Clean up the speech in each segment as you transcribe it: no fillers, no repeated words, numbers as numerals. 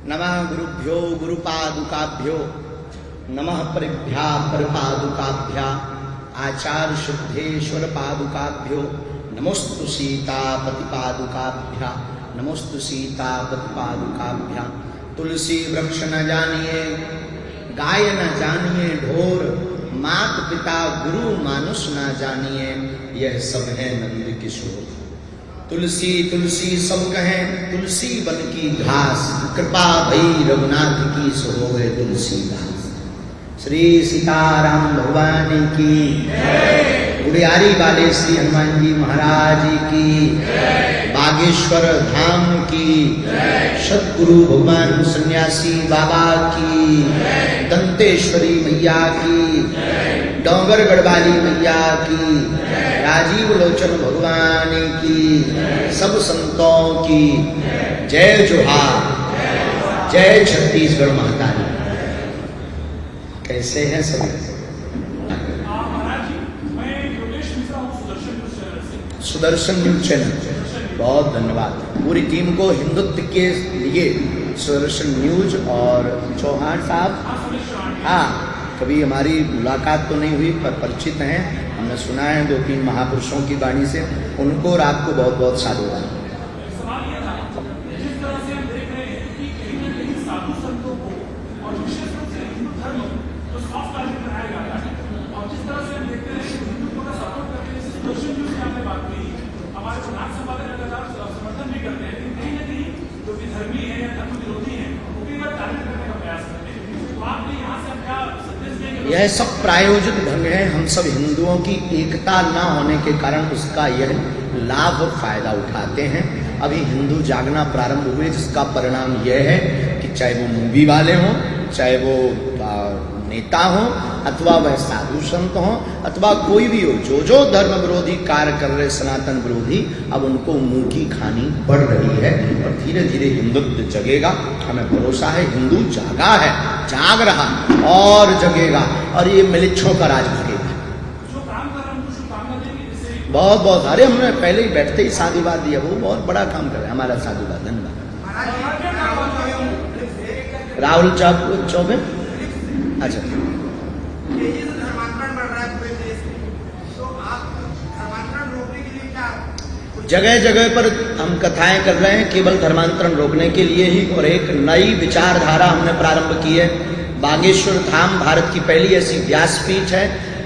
नमः गुरुभ्यो गुरुपादुकाभ्यो नमः परिभ्या परपादुकाभ्या आचार्य शुद्धेश्वर पादुकाभ्यो नमोस्तु सीतापति पादुकाभ्या नमोस्तु सीतापति पादुकाभ्या। तुलसी वृक्ष न जानिए गाय न जानिए ढोर, मात पिता गुरु मानुष न जानिए यह सब है नंद किशोर। तुलसी तुलसी सब कहें तुलसी बन की घास, कृपा भई रघुनाथ की सो होवे तुलसीदास। श्री सीताराम भगवान की उड़ियारी वाले श्री हनुमान जी महाराज की, बागेश्वर धाम की, सतगुरु भगवान सन्यासी बाबा की, दंतेश्वरी मैया की, डोंगर गढ़वाली मैया की, राजीव लोचन भगवान की, सब संतों की जय जोहार, जय छत्तीसगढ़ माता जी। कैसे हैं सब? सुदर्शन न्यूज चैनल, बहुत धन्यवाद पूरी टीम को हिंदुत्व के लिए। सुदर्शन न्यूज और चौहान साहब, हाँ कभी हमारी मुलाकात तो नहीं हुई पर परिचित हैं, हमने सुना है 2-3 महापुरुषों की वाणी से, उनको और आपको बहुत बहुत साधुवाद। यह सब प्रायोजित ढंग है। हम सब हिंदुओं की एकता न होने के कारण उसका यह लाभ और फायदा उठाते हैं। अभी हिंदू जागना प्रारंभ हुए, जिसका परिणाम यह है कि चाहे वो मूवी वाले हों, चाहे वो नेता हों, अथवा वह साधु संत हों, अथवा कोई भी हो, जो धर्म विरोधी कार्य कर रहे सनातन विरोधी, अब उनको मुंह की खानी पड़ रही है और धीरे धीरे हिंदुत्व जगेगा। हमें भरोसा है हिंदू जागा है, जाग रहा और जगेगा और ये मिलिच्छों का राज भगेगा। बहुत बहुत, अरे हमने पहले ही बैठते ही साधुवाद दिया, वो बहुत बड़ा काम कर रहे हैं हमारा साधुवाद। धन्यवाद। राहुल चौबे, अच्छा जगह जगह पर हम कथाएं कर रहे हैं केवल धर्मांतरण रोकने के लिए ही, और एक नई विचारधारा हमने प्रारंभ की है। बागेश्वर धाम भारत की पहली ऐसी व्यासपीठ है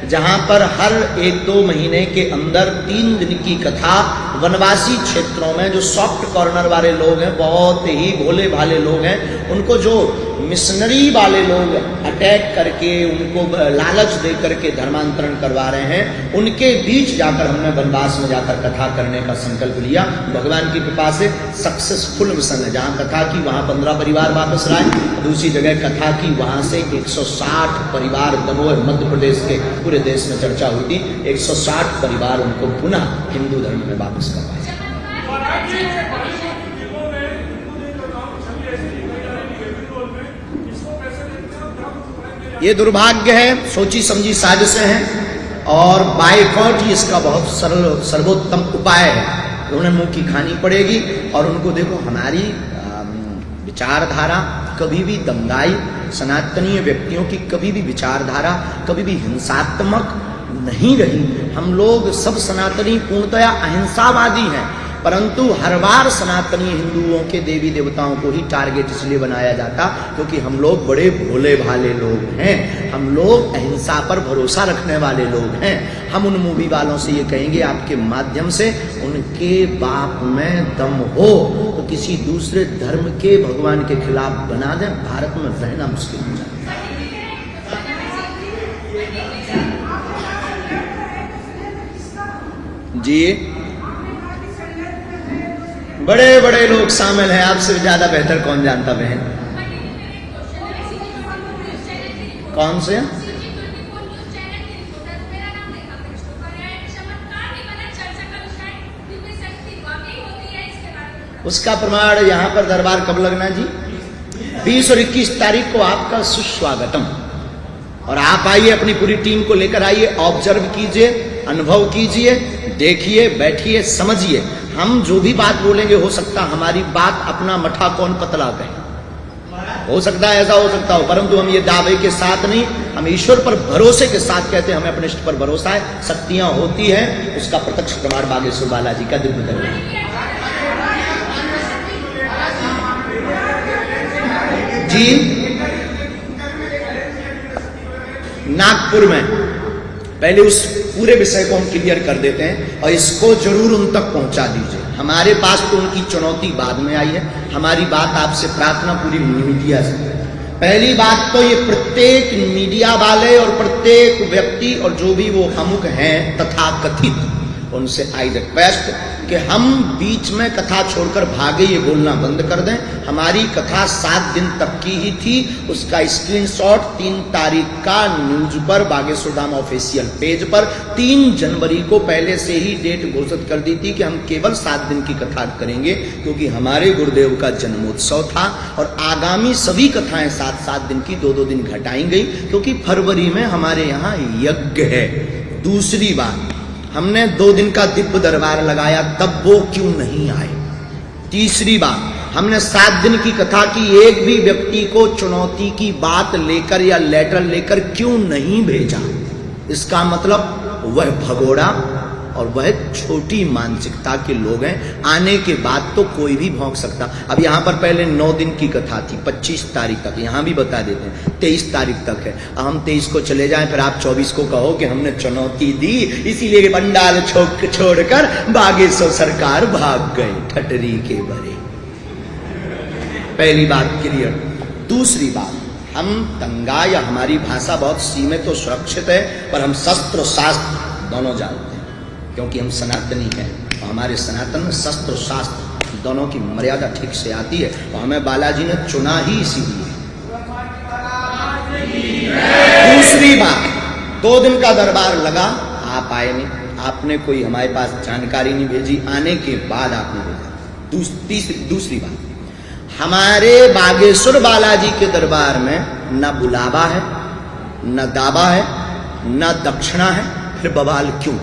जहां पर हर 1-2 महीने के अंदर 3 दिन की कथा वनवासी क्षेत्रों में, जो सॉफ्ट कॉर्नर वाले लोग हैं, बहुत ही भोले भाले लोग हैं, उनको जो मिशनरी वाले लोग अटैक करके उनको लालच दे करके धर्मांतरण करवा रहे हैं, उनके बीच जाकर हमने वनवास में जाकर कथा करने का संकल्प लिया। भगवान की कृपा से सक्सेसफुल मिशन है। जहाँ कथा की वहाँ 15 परिवार वापस आए, दूसरी जगह कथा की वहाँ से 160 परिवार, दमोह मध्य प्रदेश के पूरे देश में चर्चा हुई थी, 160 परिवार उनको पुनः हिंदू धर्म में वापस करवाया। ये दुर्भाग्य है, सोची समझी साजिशें हैं और बायकॉट ही इसका बहुत सरल सर्वोत्तम उपाय है। उन्हें मुंह की खानी पड़ेगी और उनको देखो, हमारी विचारधारा कभी भी दंगाई, सनातनीय व्यक्तियों की कभी भी विचारधारा कभी भी हिंसात्मक नहीं रही। हम लोग सब सनातनी पूर्णतया अहिंसावादी हैं, परंतु हर बार सनातनी हिंदुओं के देवी देवताओं को ही टारगेट इसलिए बनाया जाता क्योंकि हम लोग बड़े भोले भाले लोग हैं, हम लोग अहिंसा पर भरोसा रखने वाले लोग हैं। हम उन मूवी वालों से ये कहेंगे आपके माध्यम से, उनके बाप में दम हो तो किसी दूसरे धर्म के भगवान के खिलाफ बना दें, भारत में रहना मुश्किल हो जाए। जी बड़े बड़े लोग शामिल हैं, आपसे ज्यादा बेहतर कौन जानता बहन? कौन से? उसका प्रमाण यहाँ पर दरबार कब लगना जी? 20 और 21 तारीख को आपका सुस्वागतम। और आप आइए, अपनी पूरी टीम को लेकर आइए, ऑब्जर्व कीजिए, अनुभव कीजिए, देखिए, बैठिए, समझिए। हम जो भी बात बोलेंगे, हो सकता हमारी बात अपना मठा कौन पतला कहे, हो सकता है ऐसा हो सकता हो, परंतु हम ये दावे के साथ नहीं, हम ईश्वर पर भरोसे के साथ कहते हैं हमें अपने इष्ट पर भरोसा है, शक्तियां होती है, उसका प्रत्यक्ष प्रमाण बागेश्वर बालाजी का दिव्य दरबार। जी नागपुर में पहले उस पूरे विषय को हम क्लियर कर देते हैं और इसको जरूर उन तक पहुंचा दीजिए। हमारे पास तो उनकी चुनौती बाद में आई है, हमारी बात आपसे प्रार्थना पूरी मीडिया से। पहली बात तो ये प्रत्येक मीडिया वाले और प्रत्येक व्यक्ति और जो भी वो अमुक हैं तथाकथित, उनसे आई रिक्वेस्ट कि हम बीच में कथा छोड़कर भागे ये बोलना बंद कर दें। हमारी कथा 7 दिन तक की ही थी, उसका स्क्रीनशॉट 3 तारीख का न्यूज पर बागेश्वर धाम ऑफिशियल पेज पर 3 जनवरी को पहले से ही डेट घोषित कर दी थी कि हम केवल 7 दिन की कथा करेंगे, क्योंकि हमारे गुरुदेव का जन्मोत्सव था और आगामी सभी कथाएं 7-7 दिन की 2-2 दिन घटाई गई, क्योंकि फरवरी में हमारे यहाँ यज्ञ है। दूसरी बात, हमने 2 दिन का दिव्य दरबार लगाया, तब वो क्यों नहीं आए। तीसरी बात, हमने 7 दिन की कथा की, एक भी व्यक्ति को चुनौती की बात लेकर या लेटर लेकर क्यों नहीं भेजा। इसका मतलब वह भगोड़ा और वह छोटी मानसिकता के लोग हैं। आने के बाद तो कोई भी भौंक सकता। अब यहाँ पर पहले 9 दिन की कथा थी, 25 तारीख तक, यहाँ भी बता देते हैं 23 तारीख तक है। हम 23 को चले जाएं, फिर आप 24 को कहो कि हमने चुनौती दी, इसीलिए पंडाल छोड़कर बागेश्वर सरकार भाग गए ठटरी के बरे। पहली बात क्लियर। दूसरी बात, हम दंगा या हमारी भाषा बहुत सीमित और सुरक्षित है, पर हम शस्त्र शास्त्र दोनों जानते हैं, क्योंकि हम सनातनी हैं और हमारे सनातन में शस्त्र शास्त्र दोनों की मर्यादा ठीक से आती है और हमें बालाजी ने चुना ही इसीलिए। दूसरी बात, 2 दिन का दरबार लगा, आप आए नहीं, आपने कोई हमारे पास जानकारी नहीं भेजी, आने के बाद आपने भेजा। दूसरी बात, हमारे बागेश्वर बालाजी के दरबार में न बुलावा है, न दावा है, न दक्षिणा है, फिर बवाल क्यों?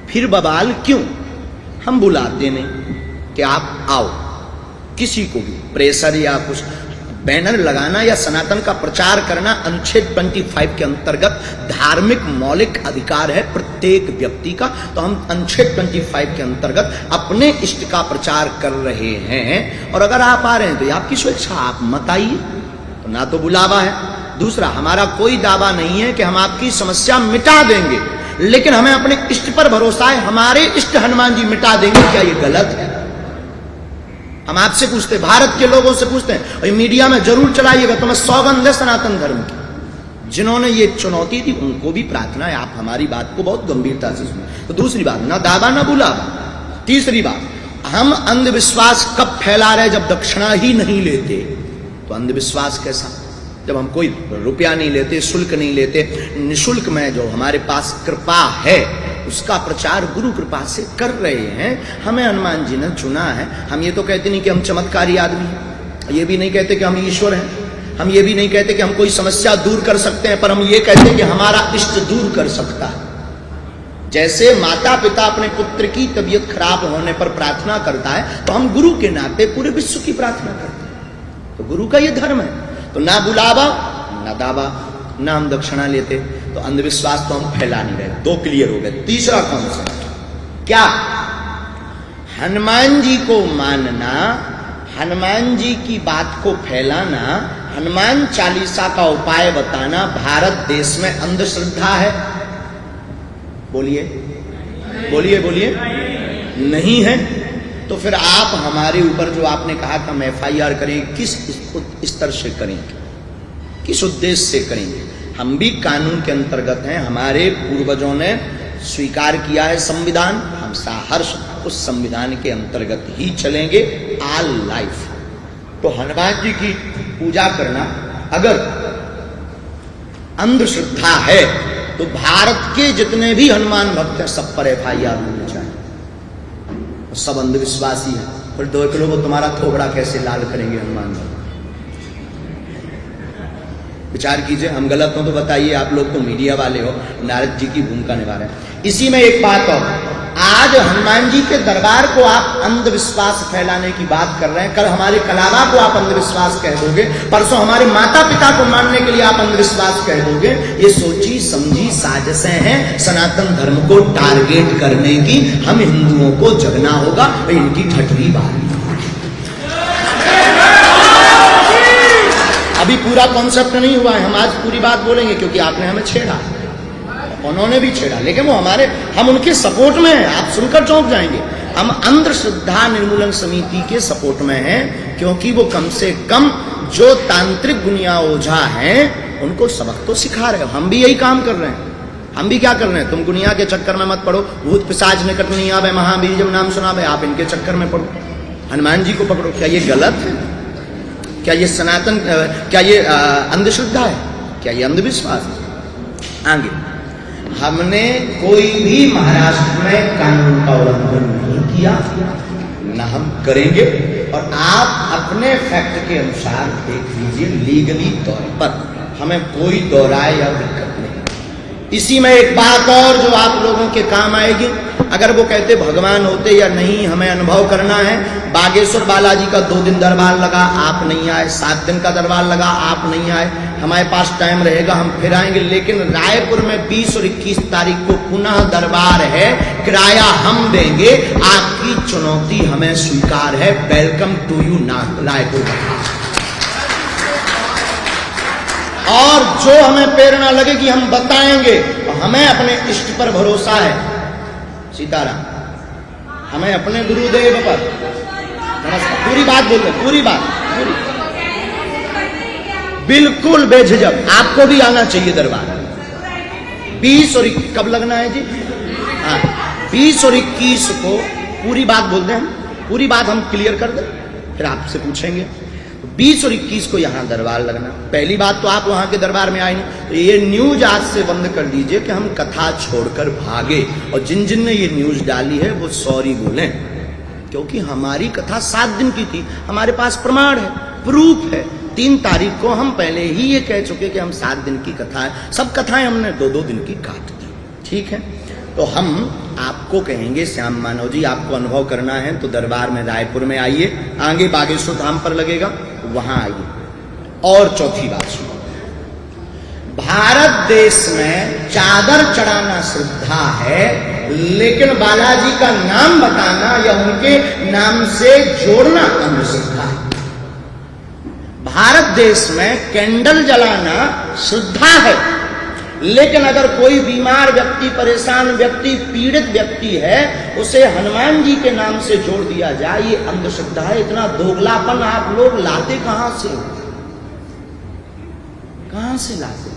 फिर बवाल क्यों? हम बुलाते नहीं कि आप आओ। किसी को भी प्रेशर या कुछ बैनर लगाना या सनातन का प्रचार करना अनुच्छेद 25 के अंतर्गत धार्मिक मौलिक अधिकार है प्रत्येक व्यक्ति का। तो हम अनुच्छेद 25 के अंतर्गत अपने इष्ट का प्रचार कर रहे हैं, और अगर आप आ रहे हैं तो ये आपकी स्वेच्छा, आप मत आइए। तो ना तो बुलावा है, दूसरा हमारा कोई दावा नहीं है कि हम आपकी समस्या मिटा देंगे, लेकिन हमें अपने इष्ट पर भरोसा है, हमारे इष्ट हनुमान जी मिटा देंगे। क्या ये गलत है? हम आपसे पूछते हैं, भारत के लोगों से पूछते हैं, और मीडिया में जरूर चलाइएगा, तो मैं सौगंध है सनातन धर्म की। जिन्होंने ये चुनौती दी उनको भी प्रार्थना है, आप हमारी बात को बहुत गंभीरता से सुने। तो दूसरी बात, ना दावा ना बुलावा। तीसरी बात, हम अंधविश्वास कब फैला रहे? जब दक्षिणा ही नहीं लेते। तो अंधविश्वास कैसा? जब हम कोई रुपया नहीं लेते, शुल्क नहीं लेते, निःशुल्क में जो हमारे पास कृपा है उसका प्रचार गुरु कृपा से कर रहे हैं। हमें हनुमान जी ने चुना है। हम ये तो कहते नहीं कि हम चमत्कारी आदमी हैं, ये भी नहीं कहते कि हम ईश्वर हैं, हम ये भी नहीं कहते कि हम कोई समस्या दूर कर सकते हैं, पर हम ये कहते हैं कि हमारा इष्ट दूर कर सकता है। जैसे माता पिता अपने पुत्र की तबीयत खराब होने पर प्रार्थना करता है, तो हम गुरु के नाते पूरे विश्व की प्रार्थना करते हैं। तो गुरु का ये धर्म है। तो ना बुलावा ना दावा, ना हम दक्षिणा लेते। तो अंधविश्वास तो हम फैला नहीं रहे। 2 क्लियर हो गए। तीसरा कॉन्सेप्ट क्या? हनुमान जी को मानना, हनुमान जी की बात को फैलाना, हनुमान चालीसा का उपाय बताना भारत देश में अंधश्रद्धा है? बोलिए बोलिए बोलिए। नहीं है? तो फिर आप हमारे ऊपर जो आपने कहा कि हम FIR करें, किस स्तर से करेंगे, किस उद्देश्य से करेंगे? हम भी कानून के अंतर्गत हैं, हमारे पूर्वजों ने स्वीकार किया है संविधान, हम सहर्ष उस संविधान के अंतर्गत ही चलेंगे ऑल लाइफ। तो हनुमान जी की पूजा करना अगर अंधश्रद्धा है तो भारत के जितने भी हनुमान भक्त हैं सब पर FIR होनी चाहिए। सब अंधविश्वासी है। फिर 2 किलो को तुम्हारा थोबड़ा कैसे लाल करेंगे हनुमान जी? विचार कीजिए। हम गलत हो तो बताइए, आप लोग तो मीडिया वाले हो, नारद जी की भूमिका निभा रहे हैं। इसी में एक बात और, आज हनुमान जी के दरबार को आप अंधविश्वास फैलाने की बात कर रहे हैं, कल हमारे कलावा को आप अंधविश्वास कह दोगे, परसों हमारे माता पिता को मानने के लिए आप अंधविश्वास कह दोगे। ये सोची समझी साजिशें हैं सनातन धर्म को टारगेट करने की। हम हिंदुओं को जगना होगा, इनकी ठठरी बात। अभी पूरा कॉन्सेप्ट नहीं हुआ है, हम आज पूरी बात बोलेंगे क्योंकि आपने हमें छेड़ा, उन्होंने भी छेड़ा, लेकिन वो हम उनके सपोर्ट में हैं। आप सुनकर चौंक जाएंगे। हम अंधश्रद्धा निर्मूलन समिति के सपोर्ट में हैं, क्योंकि वो कम से कम जो तांत्रिक गुनिया ओझा हैं उनको सबक तो सिखा रहे हो। हम भी यही काम कर रहे हैं। हम भी क्या कर रहे हैं, तुम गुनिया के चक्कर में मत पड़ो, भूत पिशाच निकट नहीं आवे, महावीर जब नाम सुनावे, आप इनके चक्कर में पड़ो, हनुमान जी को पकड़ो। क्या ये गलत है? क्या ये सनातन, क्या ये अंधश्रद्धा है? क्या ये अंधविश्वास है? आगे हमने कोई भी महाराष्ट्र में कानून का उल्लंघन नहीं किया, न हम करेंगे। और आप अपने फैक्ट के अनुसार देख लीजिए, लीगली तौर पर हमें कोई दोहराए या दिक्कत नहीं। इसी में एक बात और जो आप लोगों के काम आएगी, अगर वो कहते भगवान होते या नहीं हमें अनुभव करना है। बागेश्वर बालाजी का 2 दिन दरबार लगा, आप नहीं आए। 7 दिन का दरबार लगा, आप नहीं आए। हमारे पास टाइम रहेगा, हम फिर आएंगे। लेकिन रायपुर में 20 और 21 तारीख को पुनः दरबार है, किराया हम देंगे। आपकी चुनौती हमें स्वीकार है। Welcome to you Raipur. और जो हमें प्रेरणा लगेगी हम बताएंगे। हमें अपने इष्ट पर भरोसा है, सीताराम, हमें अपने गुरुदेव पर। पूरी बात बोल रहे, पूरी बात, पूरी बिल्कुल बेझिझक। आपको भी आना चाहिए दरबार। 20 और 21 कब लगना है जी? हाँ, 20 और 21 को पूरी बात बोल दें, पूरी बात हम क्लियर कर दें, फिर आपसे पूछेंगे। 20 और 21 को यहाँ दरबार लगना। पहली बात तो आप वहाँ के दरबार में आए नहीं, तो ये न्यूज आज से बंद कर दीजिए कि हम कथा छोड़कर भागे। और जिन जिन ने ये न्यूज डाली है वो सॉरी बोलें, क्योंकि हमारी कथा 7 दिन की थी। हमारे पास प्रमाण है, प्रूफ है। 3 तारीख को हम पहले ही ये कह चुके कि हम 7 दिन की कथा है। सब कथाएं हमने 2-2 दिन की काट दी। ठीक है, तो हम आपको कहेंगे श्याम मानव जी, आपको अनुभव करना है तो दरबार में रायपुर में आइए, आगे बागेश्वर धाम पर लगेगा, वहां आइए। और चौथी बात सुनो, भारत देश में चादर चढ़ाना श्रद्धा है, लेकिन बालाजी का नाम बताना या उनके नाम से जोड़ना अंधश्रद्धा है। भारत देश में कैंडल जलाना श्रद्धा है, लेकिन अगर कोई बीमार व्यक्ति, परेशान व्यक्ति, पीड़ित व्यक्ति है, उसे हनुमान जी के नाम से जोड़ दिया जाए, ये अंधश्रद्धा है। इतना दोगलापन आप लोग लाते कहां से? कहां से लाते?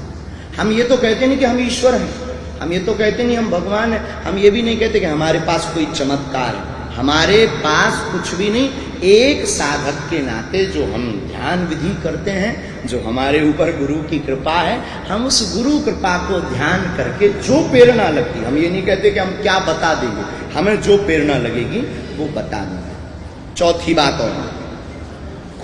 हम ये तो कहते नहीं कि हम ईश्वर हैं, हम ये तो कहते नहीं हम भगवान हैं, हम ये भी नहीं कहते कि हमारे पास कोई चमत्कार है। हमारे पास कुछ भी नहीं। एक साधक के नाते जो हम ध्यान विधि करते हैं, जो हमारे ऊपर गुरु की कृपा है, हम उस गुरु कृपा को ध्यान करके जो प्रेरणा लगती, हम ये नहीं कहते कि हम क्या बता देंगे, हमें जो प्रेरणा लगेगी वो बता देंगे। चौथी बात और,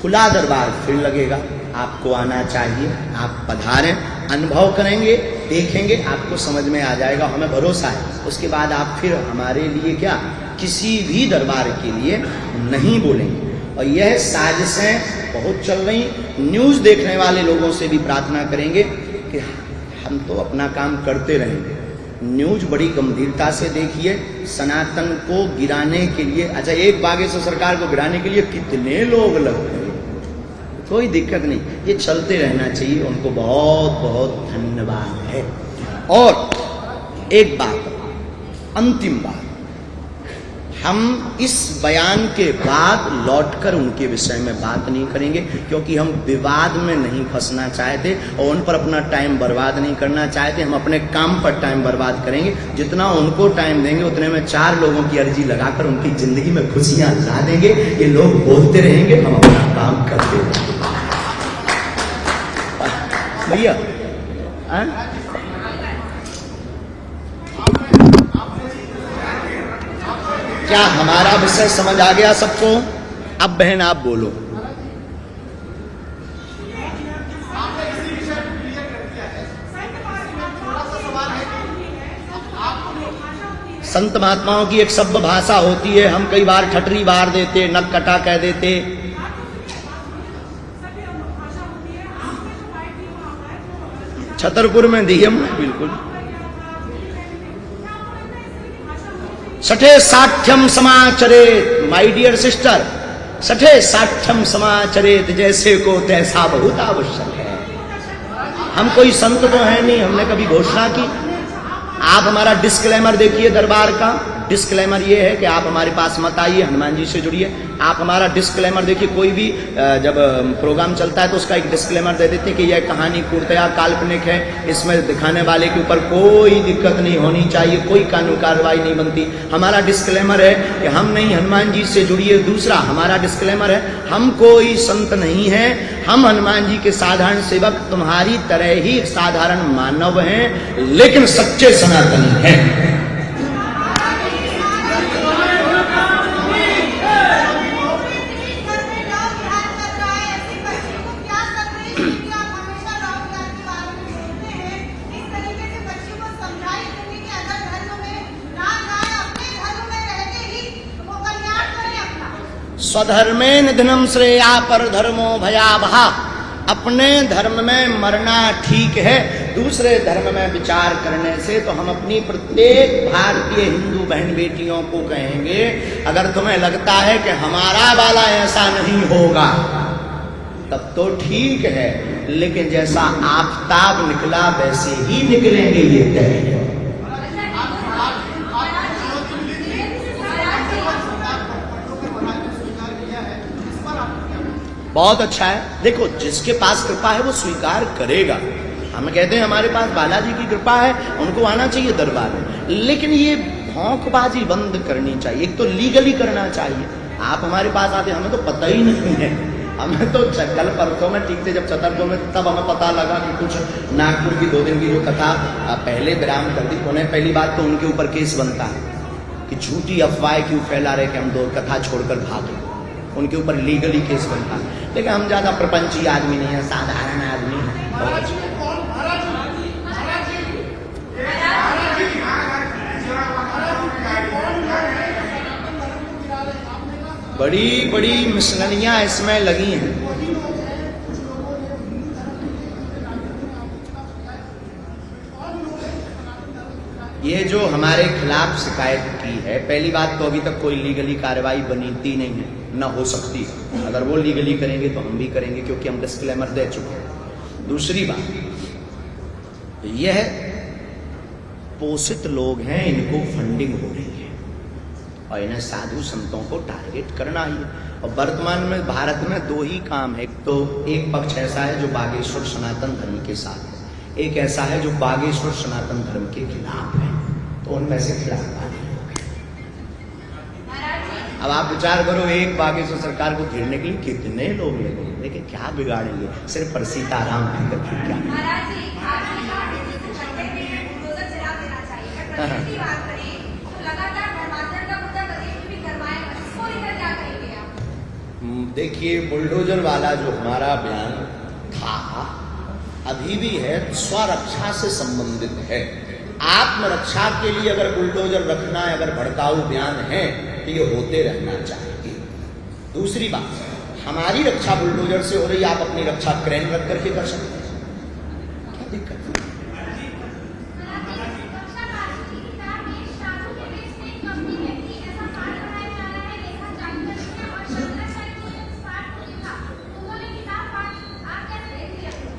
खुला दरबार फिर लगेगा, आपको आना चाहिए। आप पधारें, अनुभव करेंगे, देखेंगे, आपको समझ में आ जाएगा, हमें भरोसा है। उसके बाद आप फिर हमारे लिए क्या, किसी भी दरबार के लिए नहीं बोलेंगे। और यह साजिशें बहुत चल रही। न्यूज़ देखने वाले लोगों से भी प्रार्थना करेंगे कि हम तो अपना काम करते रहेंगे, न्यूज़ बड़ी गंभीरता से देखिए। सनातन को गिराने के लिए, अच्छा, एक बागेश्वर सरकार को गिराने के लिए कितने लोग लगते हैं, कोई दिक्कत नहीं, ये चलते रहना चाहिए। उनको बहुत बहुत धन्यवाद है। और एक बात, अंतिम बात, हम इस बयान के बाद लौटकर उनके विषय में बात नहीं करेंगे, क्योंकि हम विवाद में नहीं फंसना चाहते और उन पर अपना टाइम बर्बाद नहीं करना चाहते। हम अपने काम पर टाइम बर्बाद करेंगे। जितना उनको टाइम देंगे उतने में 4 लोगों की अर्जी लगाकर उनकी जिंदगी में खुशियां ला देंगे। ये लोग बोलते रहेंगे, हम अपना काम करते रहेंगे। भैया क्या हमारा विषय समझ आ गया सबको? अब बहन आप बोलो। संत महात्माओं की एक सभ्य भाषा होती है, हम कई बार ठटरी बार देते, नक कटा कह देते। छतरपुर में दिए बिल्कुल। सठे साठ्यम समाचरेत, माय डियर सिस्टर, सठे साठ्यम समाचरेत, जैसे को तैसा बहुत आवश्यक है। हम कोई संत तो है नहीं, हमने कभी घोषणा की। आप हमारा डिस्क्लेमर देखिए दरबार का। डिस्क्लेमर ये है कि आप हमारे पास मत आइए, हनुमान जी से जुड़िए। आप हमारा डिस्क्लेमर देखिए, कोई भी जब प्रोग्राम चलता है तो उसका एक डिस्क्लेमर दे देते हैं कि यह कहानी पूर्णतया काल्पनिक है, इसमें दिखाने वाले के ऊपर कोई दिक्कत नहीं होनी चाहिए, कोई कानूनी कार्रवाई नहीं बनती। हमारा डिस्क्लेमर है कि हम नहीं, हनुमान जी से जुड़िए। दूसरा हमारा डिस्क्लेमर है, हम कोई संत नहीं है, हम हनुमान जी के साधारण सेवक, तुम्हारी तरह ही साधारण मानव हैं, लेकिन सच्चे सनातनी हैं। स्वधर्मे निधनम श्रेया पर धर्मो भयावहा। अपने धर्म में मरना ठीक है, दूसरे धर्म में विचार करने से तो हम अपनी प्रत्येक भारतीय हिंदू बहन बेटियों को कहेंगे, अगर तुम्हें लगता है कि हमारा वाला ऐसा नहीं होगा तब तो ठीक है, लेकिन जैसा आफताब निकला वैसे ही निकलेंगे, ये तय है। बहुत अच्छा है। देखो, जिसके पास कृपा है वो स्वीकार करेगा। हम कहते हैं हमारे पास बालाजी की कृपा है, उनको आना चाहिए दरबार में, लेकिन ये भौंकबाजी बंद करनी चाहिए। एक तो लीगली करना चाहिए। आप हमारे पास आते, हमें तो पता ही नहीं है। हमें तो कल परसों में ठीक थे जब छतरपुर में, तब हमें पता लगा कि कुछ नागपुर की 2 दिन की जो कथा पहले विराम कर दी उन्हें। पहली बात तो उनके ऊपर केस बनता है कि झूठी अफवाहें क्यों फैला रहे कि हम 2 कथा छोड़कर भागे, उनके ऊपर लीगली केस बनता है। लेकिन हम ज्यादा प्रपंची आदमी नहीं है, साधारण आदमी है। बड़ी बड़ी मिशनरियां इसमें लगी हैं। ये जो हमारे खिलाफ शिकायत की है, पहली बात तो अभी तक कोई लीगली कार्रवाई बनती नहीं है, न हो सकती। अगर वो लीगली करेंगे तो हम भी करेंगे, क्योंकि हम डिस्क्लेमर दे चुके हैं। दूसरी बात, यह पोषित लोग हैं, इनको फंडिंग हो रही है और इन्हें साधु संतों को टारगेट करना ही। और वर्तमान में भारत में 2 ही काम है। तो एक पक्ष ऐसा है जो बागेश्वर सनातन धर्म के साथ है, एक ऐसा है जो बागेश्वर सनातन धर्म के खिलाफ है। तो उनमें से खिलाफ अब आप विचार करो, एक बागेश्वर सरकार को घेरने के लिए कितने लोग लगे, लेकिन क्या बिगाड़ेंगे? सिर्फ पर सीताराम करके क्या? देखिए, बुलडोजर वाला जो हमारा बयान था अभी भी है, स्वरक्षा से संबंधित है। आत्मरक्षा के लिए अगर बुलडोजर रखना है, अगर भड़काऊ बयान है तो ये होते रहना चाहिए। दूसरी बात, हमारी रक्षा बुलडोजर से हो रही, आप अपनी रक्षा क्रेन रख करके कर सकते हैं, क्या दिक्कत है?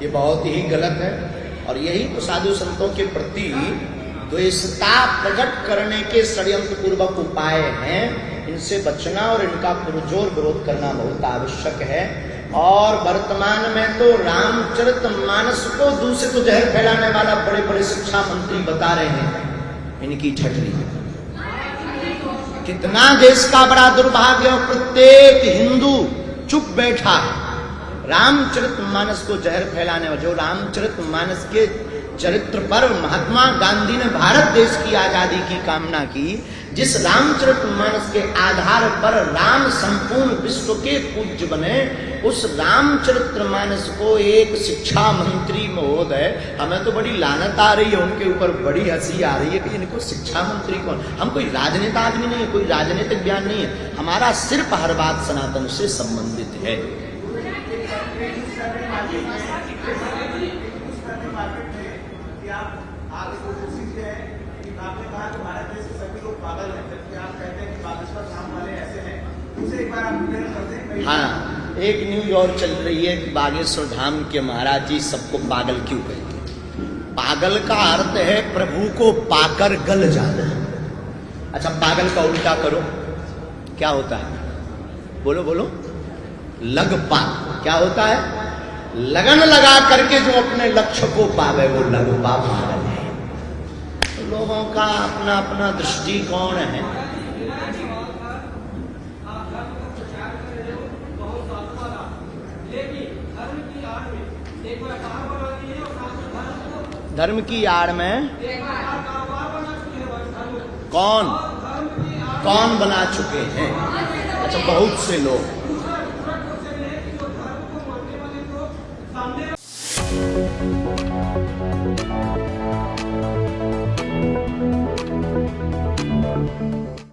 ये बहुत ही गलत है और यही तो साधु संतों के प्रति द्वेषता प्रकट करने के षड्यंत्र पूर्वक उपाय हैं। इनसे बचना और इनका पुरजोर विरोध करना बहुत आवश्यक है। और वर्तमान में तो रामचरितमानस को दूषित जहर फैलाने वाला बड़े बड़े शिक्षा मंत्री बता रहे हैं इनकी ठटरी। कितना देश का बड़ा दुर्भाग्य, प्रत्येक हिंदू चुप बैठा है। रामचरितमानस को जहर फैलाने वाले, जो रामचरितमानस के चरित्र पर महात्मा गांधी ने भारत देश की आजादी की कामना की। जिस रामचरितमानस के आधार पर राम संपूर्ण विश्व के पूज्य बने, उस रामचरितमानस को एक शिक्षा मंत्री महोदय, हमें तो बड़ी लानत आ रही है, उनके ऊपर बड़ी हंसी आ रही है कि इनको शिक्षा मंत्री कौन। हम कोई राजनेता आदमी नहीं है, कोई राजनीतिक ज्ञान नहीं है, हमारा सिर्फ हर बात सनातन से संबंधित है। हाँ, एक न्यूज और चल रही है कि बागेश्वर धाम के महाराज जी सबको पागल क्यों कहते हैं। पागल का अर्थ है प्रभु को पाकर गल जाना। अच्छा, पागल का उल्टा करो, क्या होता है? बोलो बोलो। लगपा क्या होता है? लगन लगा करके जो अपने लक्ष्य को पावे वो लगपा पागल है। तो लोगों का अपना अपना दृष्टिकोण है। धर्म की आड़ में कौन कौन बना चुके हैं? अच्छा, बहुत से लोग।